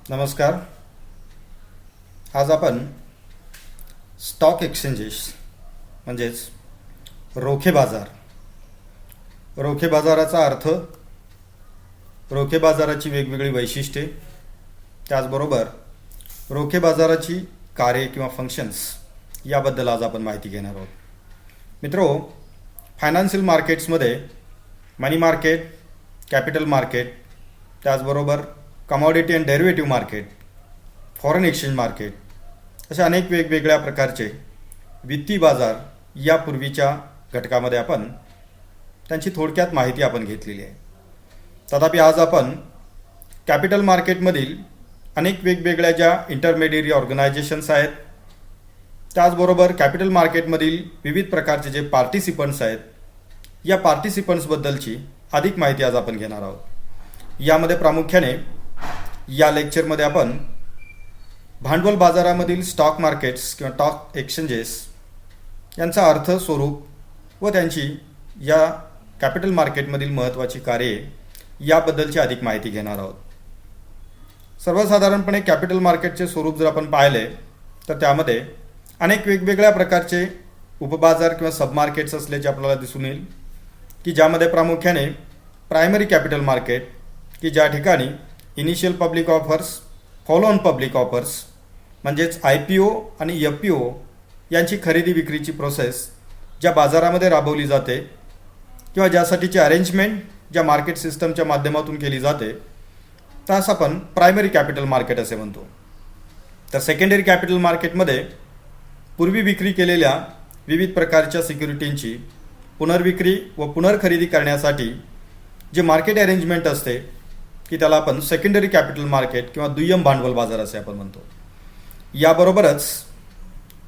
नमस्कार. आज आपण स्टॉक एक्सचेंजेस म्हणजेच रोखे बाजार, रोखे बाजाराचा अर्थ, रोखे बाजाराची वेगवेगळी वैशिष्ट्ये, त्याचबरोबर रोखे बाजाराची कार्ये किंवा फंक्शन्स याबद्दल आज आपण माहिती घेणार आहोत. मित्रो, फायनान्शियल मार्केट्समध्ये मनी मार्केट, कॅपिटल मार्केट, त्याचबरोबर commodity and derivative market, foreign exchange market अशा अनेक वेगवेगळ्या प्रकारचे वित्तीय बाजार यापूर्वीच्या घटकामध्ये आपण त्यांची थोडक्यात माहिती आपण घेतलेली आहे. तथापि आज आपण कॅपिटल मार्केटमधील अनेक वेगवेगळ्या ज्या इंटरमेडियरी ऑर्गनायझेशन्स आहेत, त्याचबरोबर कॅपिटल मार्केटमधील विविध प्रकारचे जे पार्टिसिपंट्स आहेत, या पार्टिसिपंट्सबद्दलची अधिक माहिती आज आपण घेणार आहोत. यामध्ये प्रामुख्याने या लेक्चरमध्ये आपण भांडवल बाजारामधील स्टॉक मार्केट्स किंवा स्टॉक एक्सचेंजेस यांचा अर्थ, स्वरूप व त्यांची या कॅपिटल मार्केटमधील महत्त्वाची कार्ये याबद्दलची अधिक माहिती घेणार आहोत. सर्वसाधारणपणे कॅपिटल मार्केटचे स्वरूप जर आपण पाहिले तर त्यामध्ये अनेक वेगवेगळ्या प्रकारचे उपबाजार किंवा सबमार्केट्स असल्याचे आपल्याला दिसून येईल, की ज्यामध्ये प्रामुख्याने प्रायमरी कॅपिटल मार्केट, की ज्या ठिकाणी initial public offers, follow on public offers म्हणजेच IPO आणि FPO यांची खरेदी विक्रीची प्रोसेस ज्या बाजारामध्ये राबवली जाते किंवा ज्यासाठीची अरेंजमेंट ज्या मार्केट सिस्टमच्या माध्यमातून केली जाते त्यास आपण प्रायमरी कॅपिटल मार्केट असे म्हणतो. तर सेकंडरी कॅपिटल मार्केटमध्ये पूर्वी विक्री केलेल्या विविध प्रकारच्या सिक्युरिटींची पुनर्विक्री व पुनर्खरेदी करण्यासाठी जे मार्केट अरेंजमेंट असते की त्याला आपण सेकंडरी कॅपिटल मार्केट किंवा दुय्यम भांडवल बाजार असे आपण म्हणतो. याबरोबरच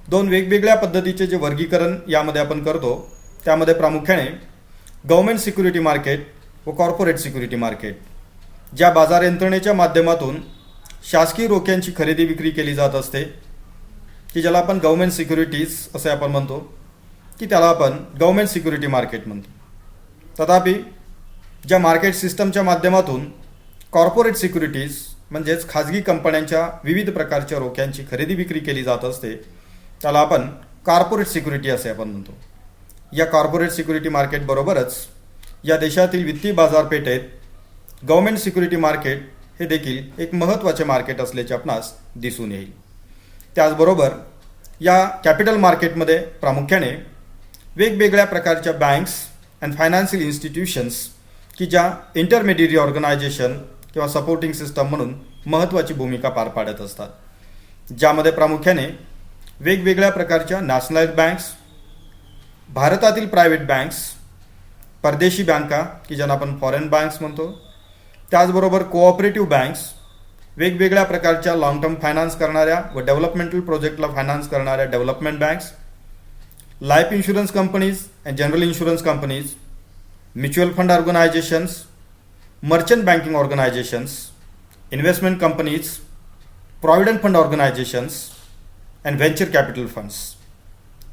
दोन वेगवेगळ्या पद्धतीचे जे वर्गीकरण यामध्ये आपण करतो, त्यामध्ये प्रामुख्याने गव्हर्नमेंट सिक्युरिटी मार्केट व कॉर्पोरेट सिक्युरिटी मार्केट, ज्या बाजार यंत्रणेच्या माध्यमातून शासकीय रोख्यांची खरेदी विक्री केली जात असते, की ज्याला आपण गव्हर्नमेंट सिक्युरिटीज असे आपण म्हणतो, की त्याला आपण गव्हर्नमेंट सिक्युरिटी मार्केट म्हणतो. तथापि ज्या मार्केट सिस्टमच्या माध्यमातून कॉर्पोरेट सिक्युरिटीज म्हणजेच खाजगी कंपन्यांच्या विविध प्रकारच्या रोख्यांची खरेदी विक्री केली जात असते, त्याला आपण कॉर्पोरेट सिक्युरिटी असे आपण म्हणतो. या कॉर्पोरेट सिक्युरिटी मार्केटबरोबरच या देशातील वित्तीय बाजारपेठेत गव्हर्नमेंट सिक्युरिटी मार्केट हे देखील एक महत्त्वाचे मार्केट असल्याचे आपणास दिसून येईल. त्याचबरोबर या कॅपिटल मार्केटमध्ये प्रामुख्याने वेगवेगळ्या प्रकारच्या बँक्स अँड फायनान्शियल इन्स्टिट्यूशन्स, की ज्या इंटरमेडियरी ऑर्गनायझेशन किंवा सपोर्टिंग सिस्टम म्हणून महत्त्वाची भूमिका पार पाडत असतात, ज्यामध्ये प्रामुख्याने वेगवेगळ्या प्रकारच्या नॅशनलाइज्ड बँक्स, भारतातील प्रायव्हेट बँक्स, परदेशी बँका की ज्यांना आपण फॉरेन बँक्स म्हणतो, त्याचबरोबर कोऑपरेटिव्ह बँक्स, वेगवेगळ्या प्रकारच्या लॉंग टर्म फायनान्स करणाऱ्या व डेव्हलपमेंटल प्रोजेक्टला फायनान्स करणाऱ्या development banks, life insurance companies and general insurance companies, mutual fund organisations, merchant banking organisations, investment companies, provident fund organisations and venture capital funds,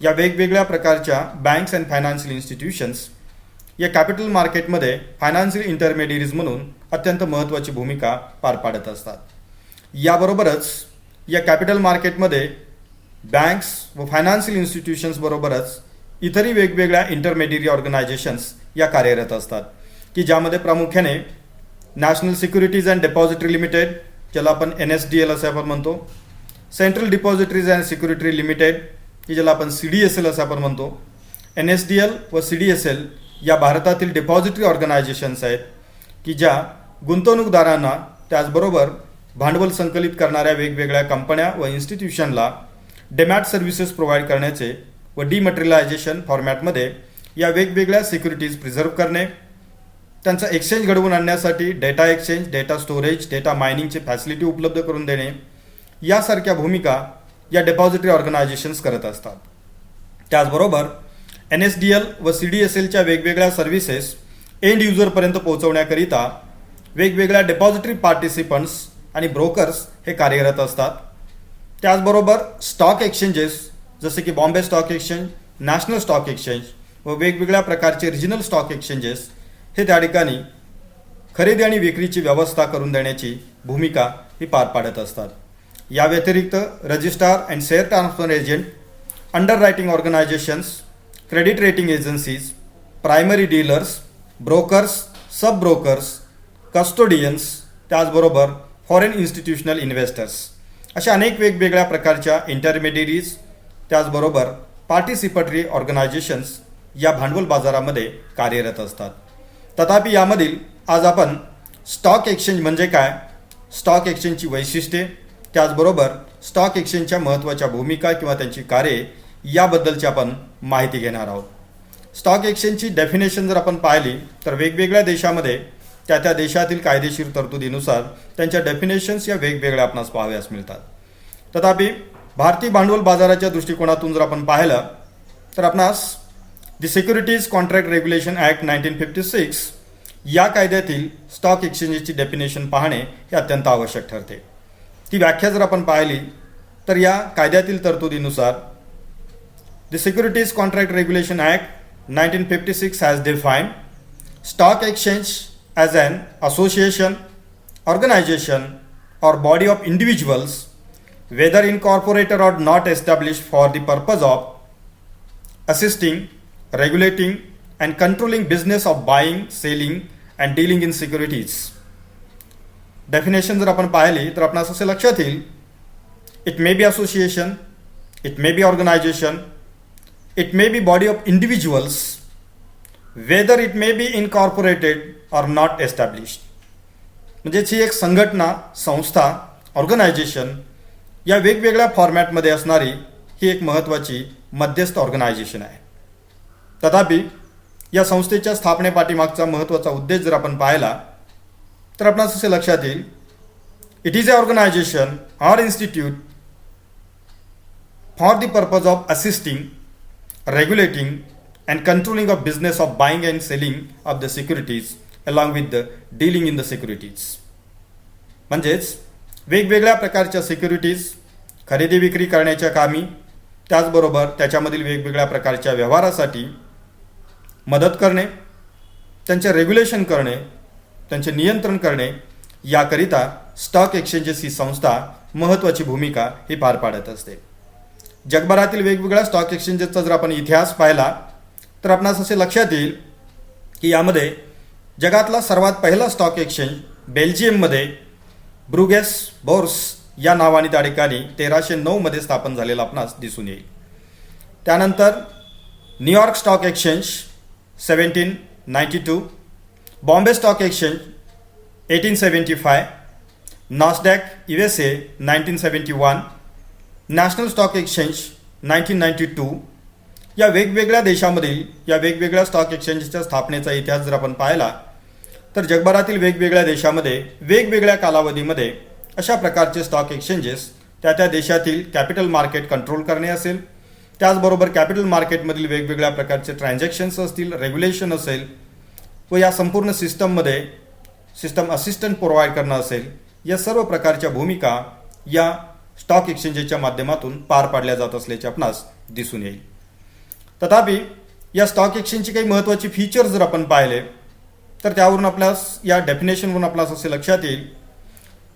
या वेगवेगळ्या प्रकारच्या banks and financial institutions या capital मार्केटमध्ये financial इंटरमेडियरीज म्हणून अत्यंत महत्त्वाची भूमिका पार पाडत असतात. याबरोबरच या कॅपिटल मार्केटमध्ये बँक्स व फायनान्शियल इन्स्टिट्यूशन्स बरोबरच इतरही वेगवेगळ्या इंटरमेडियरी ऑर्गनायझेशन्स या कार्यरत असतात, की ज्यामध्ये प्रामुख्याने national securities and depository limited, ज्याला आपण NSDL असे आपण म्हणतो, central depositories and security limited, की ज्याला आपण CDSL असे आपण म्हणतो. NSDL व CDSL या भारतातील डिपॉझिटरी ऑर्गनायझेशन्स आहेत, की ज्या गुंतवणूकदारांना त्याचबरोबर भांडवल संकलित करणाऱ्या वेगवेगळ्या कंपन्या व इन्स्टिट्यूशनला डेमॅट सर्व्हिसेस प्रोव्हाइड करण्याचे व डिमटेरियलायझेशन फॉर्मॅटमध्ये या वेगवेगळ्या सिक्युरिटीज प्रिझर्व्ह करणे, त्यांचा एक्सचेंज घडवून आणण्यासाठी data exchange, data storage, data मायनिंगची फॅसिलिटी उपलब्ध करून देणे, यासारख्या भूमिका या डिपॉझिटरी ऑर्गनायझेशन्स करत असतात. त्याचबरोबर NSDL व CDSLच्या वेगवेगळ्या सर्व्हिसेस एंड युजरपर्यंत पोहोचवण्याकरिता वेगवेगळ्या डिपॉझिटरी पार्टिसिपंट्स आणि ब्रोकर्स हे कार्यरत असतात. त्याचबरोबर स्टॉक एक्सचेंजेस जसे की Bombay stock exchange, national stock exchange व वेगवेगळ्या प्रकारचे रिजनल स्टॉक एक्सचेंजेस हे त्या ठिकाणी खरेदी आणि विक्रीची व्यवस्था करून देण्याची भूमिका ही पार पाडत असतात. या व्यतिरिक्त registrar and share transfer agent, underwriting organisations, credit rating agencies, primary dealers, brokers, sub brokers, custodians, त्याचबरोबर फॉरेन इन्स्टिट्यूशनल इन्व्हेस्टर्स अशा अनेक वेगवेगळ्या प्रकारच्या इंटरमिडियरीज, त्याचबरोबर पार्टिसिपटरी ऑर्गनायझेशन्स या भांडवल बाजारामध्ये कार्यरत असतात. तथापि यामधील आज आपण स्टॉक एक्सचेंज म्हणजे काय, स्टॉक एक्सचेंजची वैशिष्ट्ये, त्याचबरोबर स्टॉक एक्सचेंजच्या महत्त्वाच्या भूमिका किंवा त्यांची कार्ये याबद्दलची आपण माहिती घेणार आहोत. स्टॉक एक्सचेंजची डेफिनेशन जर आपण पाहिली तर वेगवेगळ्या देशामध्ये त्या देशातील कायदेशीर तरतुदीनुसार त्यांच्या डेफिनेशन्स या वेगवेगळ्या आपणास पाहाव्यास मिळतात. तथापि भारतीय भांडवल बाजाराच्या दृष्टिकोनातून जर आपण पाहिलं तर आपणास the securities contract regulation act 1956 या कायद्यातील स्टॉक एक्सचेंजची डेफिनेशन पाहणे हे अत्यंत आवश्यक ठरते. ती व्याख्या जर आपण पाहिली तर या कायद्यातील तरतुदीनुसार the securities contract regulation act 1956 has defined stock exchange as an association, organization or body of individuals, whether incorporated or not established for the purpose of assisting, regulating and controlling business of buying, selling and dealing in securities. Definition जर आपण पाहिली तर आपणास असे लक्षात येईल, it may be association, it may be organization, it may be body of individuals, whether it may be incorporated or not established. म्हणजेच ही एक संघटना, संस्था, ऑर्गनायझेशन या वेगवेगळ्या फॉर्मॅटमध्ये असणारी ही एक महत्त्वाची मध्यस्थ ऑर्गनायझेशन आहे. तथापि या संस्थेच्या स्थापनेपाठीमागचा महत्त्वाचा उद्देश जर आपण पाहिला तर आपणास असे लक्षात येईल, it is a organisation or institute for the purpose of assisting, regulating and controlling of business of buying and selling of the securities along with the dealing in the securities. म्हणजेच वेगवेगळ्या प्रकारच्या सिक्युरिटीज खरेदी विक्री करण्याच्या कामी, त्याचबरोबर त्याच्यामधील वेगवेगळ्या प्रकारच्या व्यवहारासाठी मदत करणे, त्यांचे रेग्युलेशन करणे, त्यांचे नियंत्रण करणे याकरिता स्टॉक एक्सचेंजेस ही संस्था महत्त्वाची भूमिका ही पार पाडत असते. जगभरातील वेगवेगळ्या स्टॉक एक्सचेंजेसचा जर आपण इतिहास पाहिला तर आपणास असे लक्षात येईल की यामध्ये जगातला सर्वात पहिला स्टॉक एक्सचेंज बेल्जियममध्ये ब्रुगेस बोर्स या नावाने त्या ठिकाणी 1309 मध्ये स्थापन झालेला आपणास दिसून येईल. त्यानंतर New York stock exchange 1792, Bombay stock exchange 1875, नॉस्डॅक USA 1971, national stock exchange 1992 या वेगवेगळ्या देशामधील या वेगवेगळ्या स्टॉक एक्सचेंजच्या स्थापनेचा इतिहास जर आपण पाहिला तर जगभरातील वेगवेगळ्या देशामध्ये वेगवेगळ्या कालावधीमध्ये अशा प्रकारचे स्टॉक एक्सचेंजेस त्या देशातील कॅपिटल मार्केट कंट्रोल करणे असेल, त्याचबरोबर कॅपिटल मार्केटमधील वेगवेगळ्या प्रकारचे ट्रान्झॅक्शन्स असतील, रेग्युलेशन असेल व या संपूर्ण सिस्टममध्ये सिस्टम असिस्टंट प्रोव्हाइड करणं असेल, या सर्व प्रकारच्या भूमिका या स्टॉक एक्सचेंजेसच्या माध्यमातून पार पाडल्या जात असल्याचे आपणास दिसून येईल. तथापि या स्टॉक एक्सचेंजची काही महत्त्वाची फीचर्स जर आपण पाहिले तर त्यावरून आपल्यास या डेफिनेशनवरून आपल्यास असे लक्षात येईल,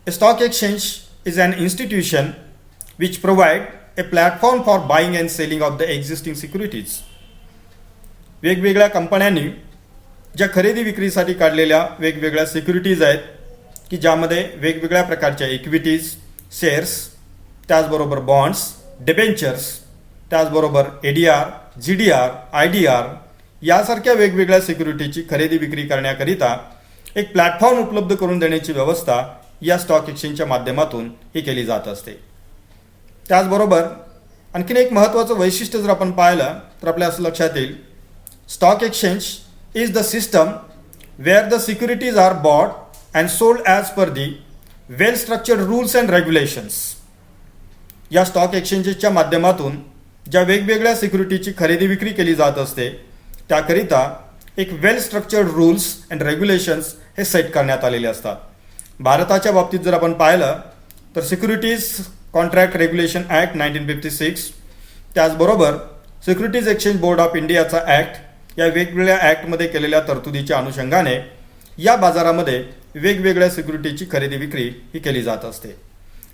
a stock exchange is an institution which provide a platform for buying and selling of the existing securities. वेगवेगळ्या कंपन्यांनी ज्या खरेदी विक्रीसाठी काढलेल्या वेगवेगळ्या सिक्युरिटीज आहेत की ज्यामध्ये वेगवेगळ्या प्रकारच्या इक्विटीज, शेअर्स, त्याचबरोबर बॉन्ड्स, डिबेंचर्स, त्याचबरोबर ADR, GDR, IDR यासारख्या वेगवेगळ्या सिक्युरिटीची खरेदी विक्री करण्याकरिता एक प्लॅटफॉर्म उपलब्ध करून देण्याची व्यवस्था या स्टॉक एक्सचेंजच्या माध्यमातून ही केली जात असते. त्याचबरोबर आणखीन एक महत्त्वाचं वैशिष्ट्य जर आपण पाहिलं तर आपल्या असं लक्षात येईल, stock exchange is the system where the securities are bought and sold as per the well structured rules and regulations. या स्टॉक एक्सचेंजेसच्या माध्यमातून ज्या वेगवेगळ्या सिक्युरिटीची खरेदी विक्री केली जात असते त्याकरिता एक वेल स्ट्रक्चर्ड रूल्स अँड रेग्युलेशन्स हे सेट करण्यात आलेले असतात. भारताच्या बाबतीत जर आपण पाहिलं तर सिक्युरिटीज कॉन्ट्रॅक्ट रेग्युलेशन ॲक्ट 1956, त्याचबरोबर सिक्युरिटीज एक्सचेंज बोर्ड ऑफ इंडियाचा ॲक्ट या वेगवेगळ्या ॲक्टमध्ये केलेल्या तरतुदीच्या अनुषंगाने या बाजारामध्ये वेगवेगळ्या सिक्युरिटीची खरेदी विक्री ही केली जात असते.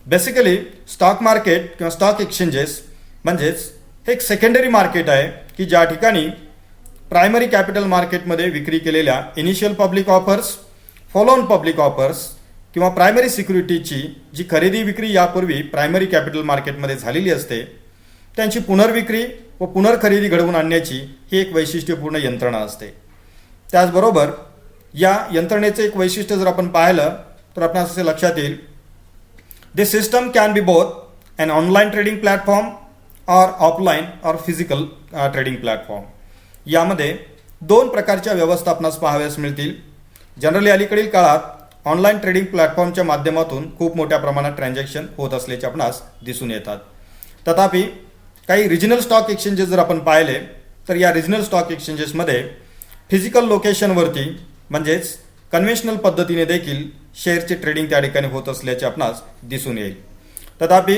बेसिकली स्टॉक मार्केट किंवा स्टॉक एक्सचेंजेस म्हणजेच हे एक सेकंडरी मार्केट आहे की ज्या ठिकाणी प्रायमरी कॅपिटल मार्केटमध्ये विक्री केलेल्या initial public offers, follow on public offers किंवा प्रायमरी सिक्युरिटीची जी खरेदी विक्री यापूर्वी प्रायमरी कॅपिटल मार्केटमध्ये झालेली असते त्यांची पुनर्विक्री व पुनर्खरेदी घडवून आणण्याची ही एक वैशिष्ट्यपूर्ण यंत्रणा असते. त्याचबरोबर या यंत्रणेचं एक वैशिष्ट्य जर आपण पाहिलं तर आपणास असे लक्षात येईल, this system can be both an online trading platform और ऑफलाईन और फिजिकल ट्रेडिंग प्लॅटफॉर्म. यामध्ये दोन प्रकारच्या व्यवस्था आपणास पाहाव्यास मिळतील. जनरली अलीकडील काळात ऑनलाईन ट्रेडिंग प्लॅटफॉर्मच्या माध्यमातून खूप मोठ्या प्रमाणात ट्रान्झॅक्शन होत असल्याचे आपणास दिसून येतात. तथापि काही रिजनल स्टॉक एक्सचेंजेस जर आपण पाहिले तर या रिजनल स्टॉक एक्सचेंजेसमध्ये फिजिकल लोकेशनवरती म्हणजेच कन्व्हेन्शनल पद्धतीने देखील शेअरचे ट्रेडिंग त्या ठिकाणी होत असल्याचे आपणास दिसून येईल. तथापि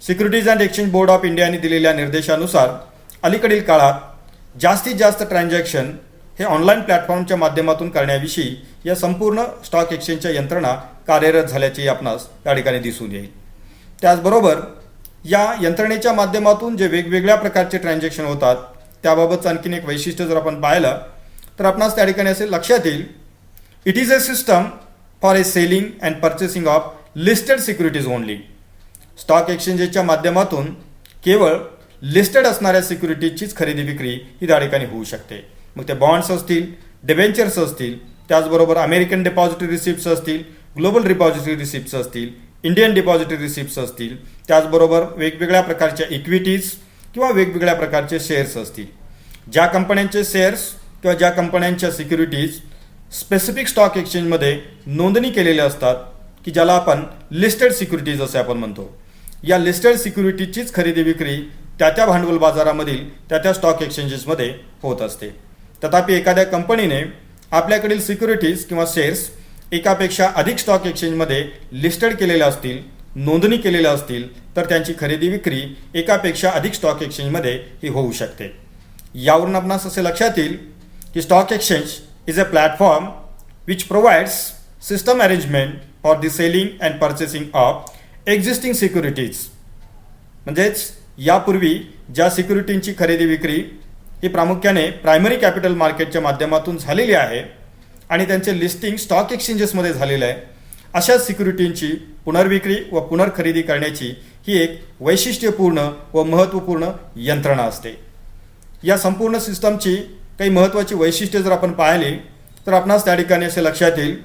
securities and exchange board of इंडियाने दिलेल्या निर्देशानुसार अलीकडील काळात जास्तीत जास्त ट्रान्झॅक्शन हे ऑनलाईन प्लॅटफॉर्मच्या माध्यमातून करण्याविषयी या संपूर्ण स्टॉक एक्सचेंजच्या यंत्रणा कार्यरत झाल्याचे आपणास त्या ठिकाणी दिसून येईल. त्याचबरोबर या यंत्रणेच्या माध्यमातून जे वेगवेगळ्या प्रकारचे ट्रान्झॅक्शन होतात त्याबाबतचं आणखीन एक वैशिष्ट्य जर आपण पाहिलं तर आपणास त्या ठिकाणी असे लक्षात येईल, it is a system for a selling and purchasing of listed securities only. Stock एक्सचेंजेसच्या माध्यमातून केवळ लिस्टेड असणाऱ्या सिक्युरिटीजचीच खरेदी विक्री ही त्या ठिकाणी होऊ शकते. मग ते बॉन्ड्स असतील, डिबेंचर्स असतील, त्याचबरोबर अमेरिकन डिपॉझिटरी रिसिप्ट्स असतील, ग्लोबल डिपॉझिटरी रिसिप्ट्स असतील, इंडियन डिपॉझिटरी रिसिप्ट्स असतील, त्याचबरोबर वेगवेगळ्या प्रकारच्या इक्विटीज किंवा वेगवेगळ्या प्रकारचे शेअर्स असतील. ज्या कंपन्यांचे शेअर्स किंवा ज्या कंपन्यांच्या सिक्युरिटीज स्पेसिफिक स्टॉक एक्सचेंजमध्ये नोंदणी केलेल्या असतात की ज्याला आपण लिस्टेड सिक्युरिटीज असे आपण म्हणतो, या लिस्टेड सिक्युरिटीजचीच खरेदी विक्री त्या भांडवल बाजारामधील त्या स्टॉक एक्सचेंजेसमध्ये होत असते. तथापि एखाद्या कंपनीने आपल्याकडील सिक्युरिटीज किंवा शेअर्स एकापेक्षा अधिक स्टॉक एक्सचेंजमध्ये लिस्टेड केलेल्या असतील, नोंदणी केलेल्या असतील तर त्यांची खरेदी विक्री एकापेक्षा अधिक स्टॉक एक्सचेंजमध्ये ही होऊ शकते. यावरून आपणास असे लक्षात येईल की stock exchange is a platform which provides system arrangement for the selling and purchasing of existing securities. म्हणजेच यापूर्वी ज्या सिक्युरिटींची खरेदी विक्री ही प्रामुख्याने प्रायमरी कॅपिटल मार्केटच्या माध्यमातून झालेली आहे आणि त्यांचे लिस्टिंग स्टॉक एक्सचेंजेसमध्ये झालेलं आहे, अशा सिक्युरिटींची पुनर्विक्री व पुनर्खरेदी करण्याची ही एक वैशिष्ट्यपूर्ण व महत्त्वपूर्ण यंत्रणा असते. या संपूर्ण सिस्टमची काही महत्त्वाची वैशिष्ट्ये जर आपण पाहिली तर आपणास त्या ठिकाणी असे लक्षात येईल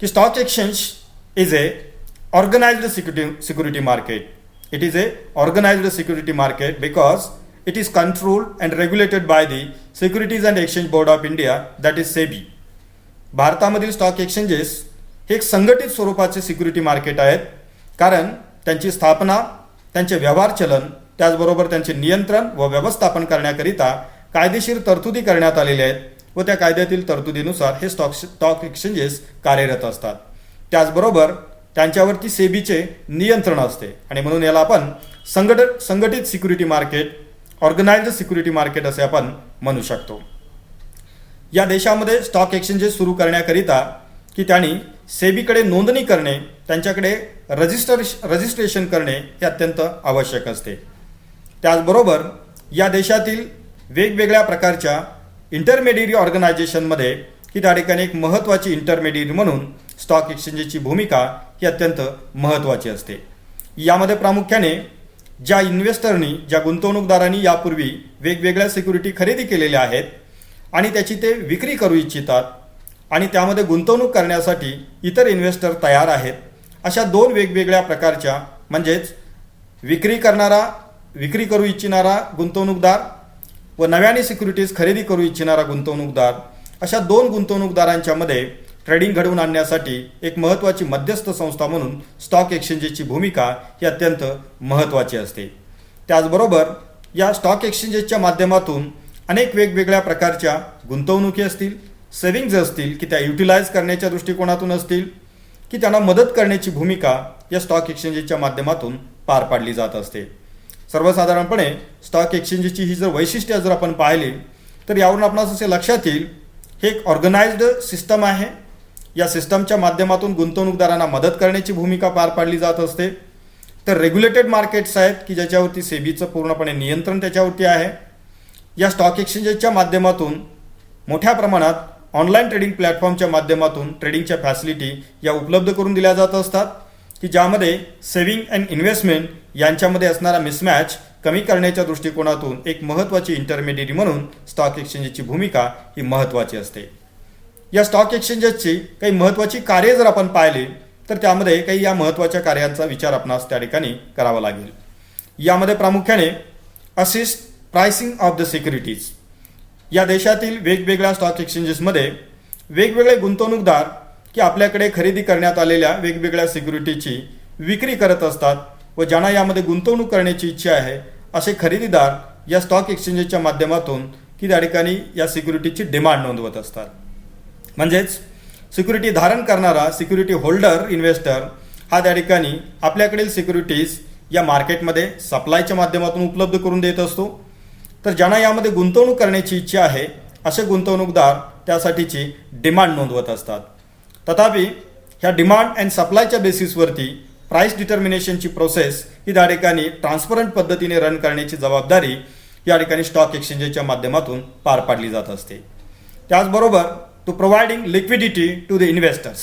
की stock exchange is a organised security market. It is a organized security market because it is controlled and regulated by the Securities and Exchange Board of India, that is SEBI. भारतामधील स्टॉक एक्सचेंजेस हे एक संघटित स्वरूपाचे security market आहेत कारण त्यांची स्थापना, त्यांचे व्यवहार चलन, त्याचबरोबर त्यांचे नियंत्रण व व्यवस्थापन करण्याकरिता कायदेशीर तरतुदी करण्यात आलेल्या आहेत व त्या कायद्यातील तरतुदीनुसार हे स्टॉक एक्सचेंजेस कार्यरत असतात. त्याचबरोबर त्यांच्यावरती सेबीचे नियंत्रण असते आणि म्हणून याला आपण संघटित security market, organised security market असे आपण म्हणू शकतो. या देशामध्ये स्टॉक एक्सचेंजेस सुरू करण्याकरिता की त्यांनी सेबीकडे नोंदणी करणे, त्यांच्याकडे रजिस्ट्रेशन करणे हे अत्यंत आवश्यक असते. त्याचबरोबर या देशातील वेगवेगळ्या प्रकारच्या इंटरमेडियरी ऑर्गनायझेशनमध्ये की त्या ठिकाणी एक महत्त्वाची इंटरमेडियरी म्हणून स्टॉक एक्सचेंजेसची भूमिका ही अत्यंत महत्त्वाची असते. यामध्ये प्रामुख्याने ज्या इन्व्हेस्टरनी, ज्या गुंतवणूकदारांनी यापूर्वी वेगवेगळ्या सिक्युरिटी खरेदी केलेल्या आहेत आणि त्याची ते विक्री करू इच्छितात आणि त्यामध्ये गुंतवणूक करण्यासाठी इतर इन्व्हेस्टर तयार आहेत, अशा दोन वेगवेगळ्या प्रकारच्या म्हणजेच विक्री करू इच्छिणारा गुंतवणूकदार व नव्याने सिक्युरिटीज खरेदी करू इच्छिणारा गुंतवणूकदार, अशा दोन गुंतवणूकदारांच्या मध्ये ट्रेडिंग घडवून आणण्यासाठी एक महत्त्वाची मध्यस्थ संस्था म्हणून स्टॉक एक्सचेंजेसची भूमिका ही अत्यंत महत्त्वाची असते. त्याचबरोबर या स्टॉक एक्सचेंजेसच्या माध्यमातून अनेक वेगवेगळ्या प्रकारच्या गुंतवणुकी असतील, सेव्हिंग्ज असतील की त्या युटिलाइज करण्याच्या दृष्टिकोनातून असतील की त्यांना मदत करण्याची भूमिका या स्टॉक एक्सचेंजेसच्या माध्यमातून पार पाडली जात असते. सर्वसाधारणपणे स्टॉक एक्सचेंजेसची ही जर वैशिष्ट्ये जर आपण पाहिली तर यावरून आपणास असे लक्षात येईल हे एक ऑर्गनाइज्ड सिस्टम आहे या सिस्टमच्या माध्यमातून गुंतवणूकदारांना मदत करण्याची भूमिका पार पाडली जात असते. तर रेग्युलेटेड मार्केट्स आहेत की ज्याच्यावरती सेबीचं पूर्णपणे नियंत्रण त्याच्यावरती आहे. या स्टॉक एक्सचेंजेसच्या माध्यमातून मोठ्या प्रमाणात ऑनलाईन ट्रेडिंग प्लॅटफॉर्मच्या माध्यमातून ट्रेडिंगच्या फॅसिलिटी या उपलब्ध करून दिल्या जात असतात की ज्यामध्ये सेव्हिंग अँड इन्व्हेस्टमेंट यांच्यामध्ये असणारा मिसमॅच कमी करण्याच्या दृष्टिकोनातून एक महत्त्वाची इंटरमिडिएट म्हणून स्टॉक एक्सचेंजेसची भूमिका ही महत्त्वाची असते. या स्टॉक एक्सचेंजेसची काही महत्त्वाची कार्ये जर आपण पाहिली तर त्यामध्ये काही या महत्त्वाच्या कार्यांचा विचार आपणास त्या ठिकाणी करावा लागेल. यामध्ये प्रामुख्याने assist pricing of the securities. या देशातील वेगवेगळ्या स्टॉक एक्सचेंजेसमध्ये वेगवेगळे गुंतवणूकदार की आपल्याकडे खरेदी करण्यात आलेल्या वेगवेगळ्या सिक्युरिटीची विक्री करत असतात व ज्यांना यामध्ये गुंतवणूक करण्याची इच्छा आहे असे खरेदीदार या स्टॉक एक्सचेंजेसच्या माध्यमातून की त्या ठिकाणी या सिक्युरिटीची डिमांड नोंदवत असतात. म्हणजेच सिक्युरिटी धारण करणारा सिक्युरिटी होल्डर इन्व्हेस्टर हा त्या ठिकाणी आपल्याकडील सिक्युरिटीज या मार्केटमध्ये सप्लायच्या माध्यमातून उपलब्ध करून देत असतो. तर ज्यांना यामध्ये गुंतवणूक करण्याची इच्छा आहे असे गुंतवणूकदार त्यासाठीची डिमांड नोंदवत असतात. तथापि ह्या डिमांड अँड सप्लायच्या बेसिसवरती प्राइस डिटर्मिनेशनची प्रोसेस ही त्या ठिकाणी ट्रान्सपरंट पद्धतीने रन करण्याची जबाबदारी या ठिकाणी स्टॉक एक्सचेंजेसच्या माध्यमातून पार पाडली जात असते. त्याचबरोबर to providing liquidity to the investors.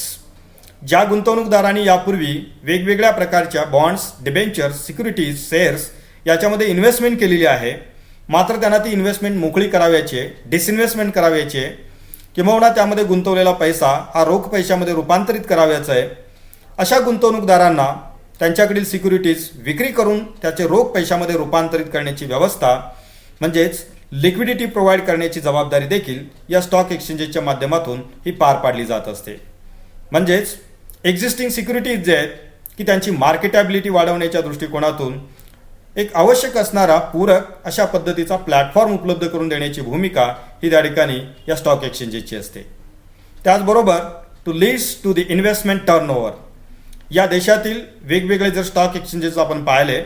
ज्या गुंतवणूकदारांनी यापूर्वी वेगवेगळ्या प्रकारच्या बॉन्ड्स, डिबेंचर्स, सिक्युरिटीज, शेअर्स याच्यामध्ये इन्व्हेस्टमेंट केलेली आहे मात्र त्यांना ती इन्व्हेस्टमेंट मोकळी करावयाची आहे, डिसइन्व्हेस्टमेंट करावयाची आहे किंवा त्यामध्ये गुंतवलेला पैसा हा रोख पैशामध्ये रूपांतरित करावयाचा आहे, अशा गुंतवणूकदारांना त्यांच्याकडील सिक्युरिटीज विक्री करून त्याचे रोख पैशामध्ये रूपांतरित करण्याची व्यवस्था म्हणजेच लिक्विडिटी प्रोव्हाइड करण्याची जबाबदारी देखील या स्टॉक एक्सचेंजेसच्या माध्यमातून ही पार पाडली जात असते. म्हणजेच एक्झिस्टिंग सिक्युरिटीज जे आहेत की त्यांची मार्केटेबिलिटी वाढवण्याच्या दृष्टिकोनातून एक आवश्यक असणारा पूरक अशा पद्धतीचा प्लॅटफॉर्म उपलब्ध करून देण्याची भूमिका ही त्या ठिकाणी या स्टॉक एक्सचेंजेसची असते. त्याचबरोबर to list to the investment turnover. या देशातील वेगवेगळे जर स्टॉक एक्सचेंजेस आपण पाहिले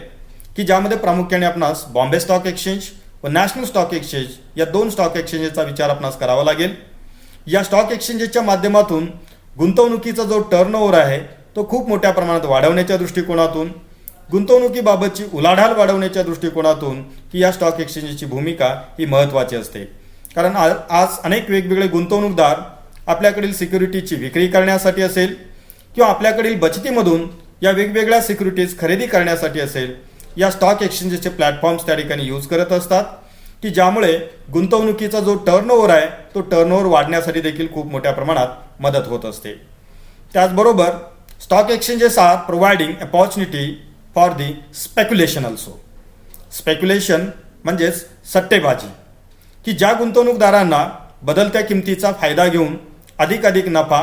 की ज्यामध्ये प्रामुख्याने आपणास बॉम्बे स्टॉक एक्सचेंज व नॅशनल स्टॉक एक्सचेंज या दोन स्टॉक एक्सचेंजेसचा विचार आपणास करावा लागेल. या स्टॉक एक्सचेंजेसच्या माध्यमातून गुंतवणुकीचा जो टर्नओव्हर आहे तो खूप मोठ्या प्रमाणात वाढवण्याच्या दृष्टिकोनातून, गुंतवणुकीबाबतची उलाढाल वाढवण्याच्या दृष्टिकोनातून की या स्टॉक एक्सचेंजेसची भूमिका ही महत्त्वाची असते. कारण आज अनेक वेगवेगळे गुंतवणूकदार आपल्याकडील सिक्युरिटीची विक्री करण्यासाठी असेल किंवा आपल्याकडील बचतीमधून या वेगवेगळ्या सिक्युरिटीज खरेदी करण्यासाठी असेल या स्टॉक एक्सचेंजेसचे प्लॅटफॉर्म्स त्या ठिकाणी यूज करत असतात की ज्यामुळे गुंतवणुकीचा जो टर्नओव्हर आहे तो टर्नओव्हर वाढण्यासाठी देखील खूप मोठ्या प्रमाणात मदत होत असते. त्याचबरोबर stock exchanges are providing opportunity for the speculation also. Speculation म्हणजेच सट्टेबाजी की ज्या गुंतवणूकदारांना बदलत्या किमतीचा फायदा घेऊन अधिक नफा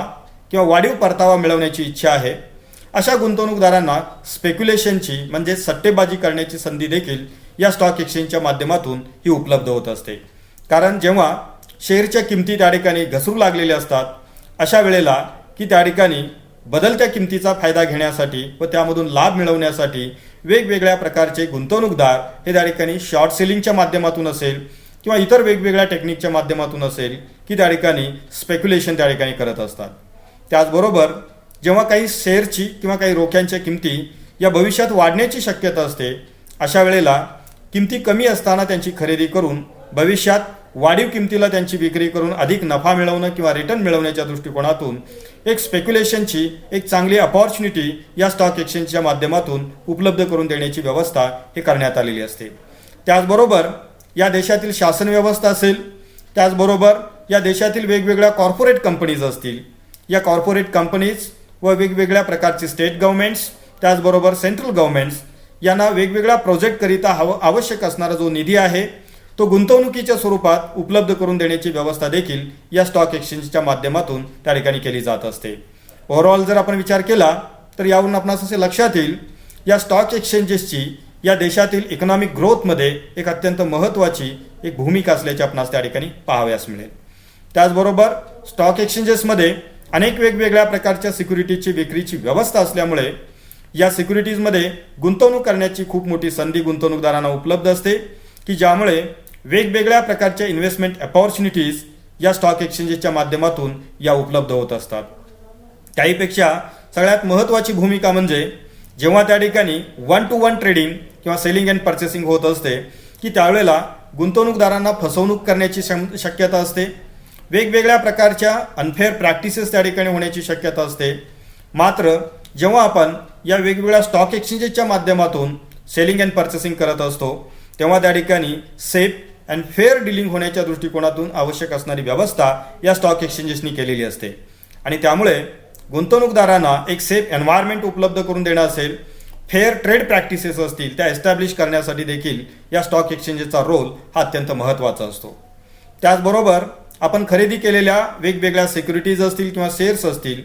किंवा वाढीव परतावा मिळवण्याची इच्छा आहे अशा गुंतवणूकदारांना स्पेक्युलेशनची म्हणजे सट्टेबाजी करण्याची संधी देखील या स्टॉक एक्सचेंजच्या माध्यमातून ही उपलब्ध होत असते. कारण जेव्हा शेअरच्या किमती त्या ठिकाणी घसरू लागलेल्या असतात अशा वेळेला की त्या ठिकाणी बदलत्या किमतीचा फायदा घेण्यासाठी व त्यामधून लाभ मिळवण्यासाठी वेगवेगळ्या प्रकारचे गुंतवणूकदार हे त्या ठिकाणी शॉर्ट सेलिंगच्या माध्यमातून असेल किंवा इतर वेगवेगळ्या टेक्निकच्या माध्यमातून असेल की त्या ठिकाणी स्पेक्युलेशन त्या ठिकाणी करत असतात. त्याचबरोबर जेव्हा काही शेअरची किंवा काही रोख्यांच्या किमती या भविष्यात वाढण्याची शक्यता असते अशा वेळेला किमती कमी असताना त्यांची खरेदी करून भविष्यात वाढीव किमतीला त्यांची विक्री करून अधिक नफा मिळवणं किंवा रिटर्न मिळवण्याच्या दृष्टिकोनातून एक स्पेक्युलेशनची एक चांगली अपॉर्च्युनिटी या स्टॉक एक्सचेंजच्या माध्यमातून उपलब्ध करून देण्याची व्यवस्था हे करण्यात आलेली असते. त्याचबरोबर या देशातील शासन व्यवस्था असेल, त्याचबरोबर या देशातील वेगवेगळ्या कॉर्पोरेट कंपनीज असतील, या कॉर्पोरेट कंपनीज व वेगवेगळ्या प्रकारचे स्टेट गव्हर्नमेंट्स त्याचबरोबर सेंट्रल गव्हर्नमेंट्स यांना वेगवेगळ्या प्रोजेक्टकरिता आवश्यक असणारा जो निधी आहे तो गुंतवणुकीच्या स्वरूपात उपलब्ध करून देण्याची व्यवस्था देखील या स्टॉक एक्सचेंजच्या माध्यमातून त्या ठिकाणी केली जात असते. ओव्हरऑल जर आपण विचार केला तर यावरून आपणास असे लक्षात येईल या स्टॉक एक्सचेंजेसची या देशातील इकॉनॉमिक ग्रोथमध्ये एक अत्यंत महत्त्वाची एक भूमिका असल्याचे आपणास त्या ठिकाणी पाहावयास मिळेल. त्याचबरोबर स्टॉक एक्सचेंजेसमध्ये अनेक वेगवेगळ्या प्रकारच्या सिक्युरिटीची विक्रीची व्यवस्था असल्यामुळे या सिक्युरिटीजमध्ये गुंतवणूक करण्याची खूप मोठी संधी गुंतवणूकदारांना उपलब्ध असते की ज्यामुळे वेगवेगळ्या प्रकारच्या इन्व्हेस्टमेंट अपॉर्च्युनिटीज या स्टॉक एक्सचेंजेसच्या माध्यमातून या उपलब्ध होत असतात. त्याहीपेक्षा सगळ्यात महत्त्वाची भूमिका म्हणजे जेव्हा त्या ठिकाणी 1-to-1 ट्रेडिंग किंवा सेलिंग अँड परचेसिंग होत असते की त्यावेळेला गुंतवणूकदारांना फसवणूक करण्याची शक्यता असते, वेगवेगळ्या प्रकारच्या अनफेअर प्रॅक्टिसेस त्या ठिकाणी होण्याची शक्यता असते. मात्र जेव्हा आपण या वेगवेगळ्या स्टॉक एक्सचेंजेसच्या माध्यमातून सेलिंग अँड परचेसिंग करत असतो तेव्हा त्या ठिकाणी सेफ अँड फेअर डीलिंग होण्याच्या दृष्टिकोनातून आवश्यक असणारी व्यवस्था या स्टॉक एक्सचेंजेसनी केलेली असते. आणि त्यामुळे गुंतवणूकदारांना एक सेफ एन्व्हायरमेंट उपलब्ध करून देणं असेल, फेअर ट्रेड प्रॅक्टिसेस असतील त्या एस्टॅब्लिश करण्यासाठी देखील या स्टॉक एक्सचेंजेसचा रोल हा अत्यंत महत्त्वाचा असतो. त्याचबरोबर आपण खरेदी केलेल्या वेगवेगळ्या सिक्युरिटीज असतील किंवा शेअर्स असतील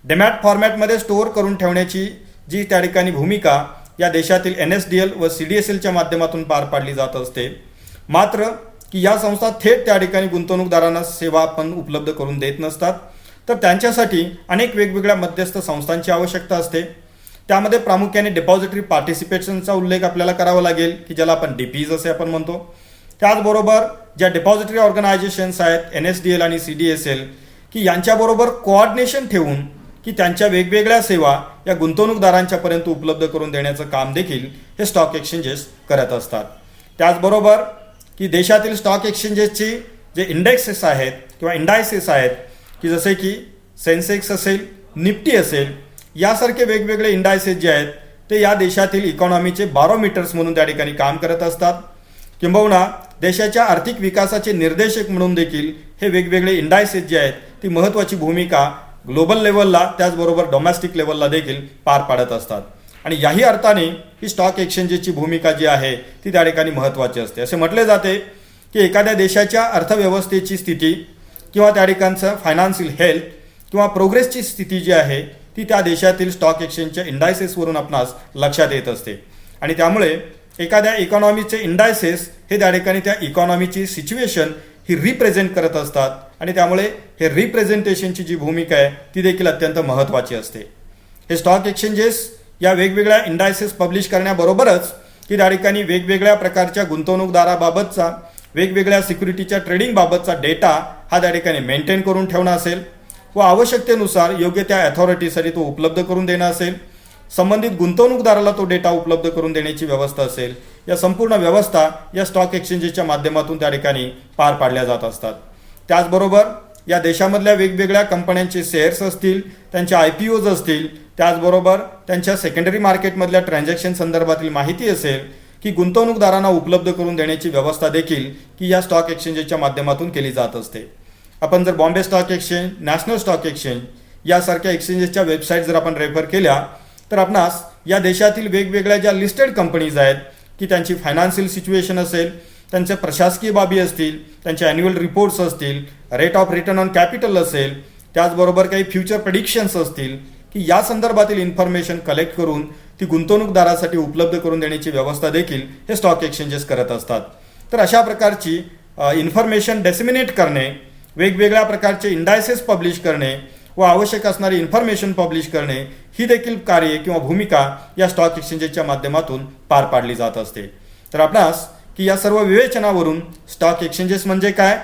डीमॅट फॉर्मॅटमध्ये स्टोअर करून ठेवण्याची जी त्या ठिकाणी भूमिका या देशातील NSDL व CDSLच्या माध्यमातून पार पाडली जात असते. मात्र की या संस्था थेट त्या ठिकाणी गुंतवणूकदारांना सेवा पण उपलब्ध करून देत नसतात, तर त्यांच्यासाठी अनेक वेगवेगळ्या मध्यस्थ संस्थांची आवश्यकता असते. त्यामध्ये प्रामुख्याने डिपॉझिटरी पार्टिसिपेशनचा उल्लेख आपल्याला करावा लागेल की ज्याला आपण DPs असे आपण म्हणतो. त्याचबरोबर ज्या डिपॉझिटरी ऑर्गनायझेशन्स आहेत NSDL आणि CDSL की यांच्याबरोबर कोऑर्डिनेशन ठेवून की त्यांच्या वेगवेगळ्या सेवा या गुंतवणूकदारांच्यापर्यंत उपलब्ध करून देण्याचं काम देखील हे स्टॉक एक्सचेंजेस करत असतात. त्याचबरोबर की देशातील स्टॉक एक्सचेंजेसची जे इंडेक्सेस आहेत किंवा इंडायसेस आहेत की जसे की सेन्सेक्स असेल, निफ्टी असेल, यासारखे वेगवेगळे इंडायसेस जे आहेत ते या देशातील इकॉनॉमीचे बॅरोमीटर्स म्हणून त्या ठिकाणी काम करत असतात. किंबहुना देशाच्या आर्थिक विकासाचे निर्देशक म्हणून देखील हे वेगवेगळे इंडायसेस जे आहेत ती महत्त्वाची भूमिका ग्लोबल लेवलला त्याचबरोबर डोमेस्टिक लेवलला देखील पार पाडत असतात. आणि याही अर्थाने ही स्टॉक एक्सचेंजेसची भूमिका जी आहे ती त्या ठिकाणी महत्त्वाची असते. असे म्हटले जाते की एखाद्या देशाच्या अर्थव्यवस्थेची स्थिती किंवा त्या ठिकाणचं फायनान्शियल हेल्थ किंवा प्रोग्रेसची स्थिती जी आहे ती त्या देशातील स्टॉक एक्सचेंजच्या इंडायसेसवरून आपणास लक्षात येत असते. आणि त्यामुळे एखाद्या इकॉनॉमीचे इंडायसेस हे त्या ठिकाणी त्या इकॉनॉमीची सिच्युएशन ही रिप्रेझेंट करत असतात. आणि त्यामुळे हे रिप्रेझेंटेशनची जी भूमिका आहे ती देखील अत्यंत महत्त्वाची असते. हे स्टॉक एक्सचेंजेस या वेगवेगळ्या इंडायसेस पब्लिश करण्याबरोबरच की त्या ठिकाणी वेगवेगळ्या प्रकारच्या गुंतवणूकदाराबाबतचा वेगवेगळ्या सिक्युरिटीच्या ट्रेडिंगबाबतचा डेटा हा त्या ठिकाणी मेंटेन करून ठेवणं असेल व आवश्यकतेनुसार योग्य त्या अथॉरिटीसाठी तो उपलब्ध करून देणं असेल, संबंधित गुंतवणूकदाराला तो डेटा उपलब्ध करून देण्याची व्यवस्था असेल, या संपूर्ण व्यवस्था या स्टॉक एक्सचेंजेसच्या माध्यमातून त्या ठिकाणी पार पाडल्या जात असतात. त्याचबरोबर या देशामधल्या वेगवेगळ्या कंपन्यांचे शेअर्स असतील, त्यांच्या IPOs असतील, त्याचबरोबर त्यांच्या सेकंडरी मार्केटमधल्या ट्रान्झॅक्शन संदर्भातील माहिती असेल की गुंतवणूकदारांना उपलब्ध करून देण्याची व्यवस्था देखील की या स्टॉक एक्सचेंजेसच्या माध्यमातून केली जात असते. आपण जर Bombay stock exchange, national stock exchange यासारख्या एक्सचेंजेसच्या वेबसाईट जर आपण रेफर केल्या तर आपणास या देशातील वेगवेगळ्या ज्या लिस्टेड कंपनीज आहेत की त्यांची फायनान्शियल सिच्युएशन असेल, त्यांच्या प्रशासकीय बाबी असतील, त्यांचे ॲन्युअल रिपोर्ट्स असतील, rate of return on capital असेल, त्याचबरोबर काही फ्युचर प्रेडिक्शन्स असतील की या संदर्भातील इन्फॉर्मेशन कलेक्ट करून ती गुंतवणूकदारासाठी उपलब्ध करून देण्याची व्यवस्था देखील हे स्टॉक एक्सचेंजेस करत असतात. तर अशा प्रकारची इन्फॉर्मेशन डेसिमिनेट करणे, वेगवेगळ्या प्रकारचे इंडायसेस पब्लिश करणे व आवश्यक असणारी इन्फॉर्मेशन पब्लिश करणे ही देखील कार्ये किंवा भूमिका या स्टॉक एक्सचेंजेसच्या माध्यमातून पार पाडली जात असते. तर आपणास की या सर्व विवेचनावरून स्टॉक एक्सचेंजेस म्हणजे काय,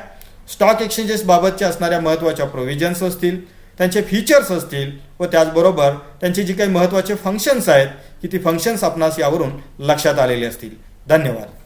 स्टॉक एक्सचेंजेस बाबतच्या असणाऱ्या महत्त्वाच्या प्रोव्हिजन्स असतील, त्यांचे फीचर्स असतील व त्याचबरोबर त्यांची जी काही महत्त्वाचे फंक्शन्स आहेत की ती फंक्शन्स आपणास यावरून लक्षात आलेली असतील. धन्यवाद.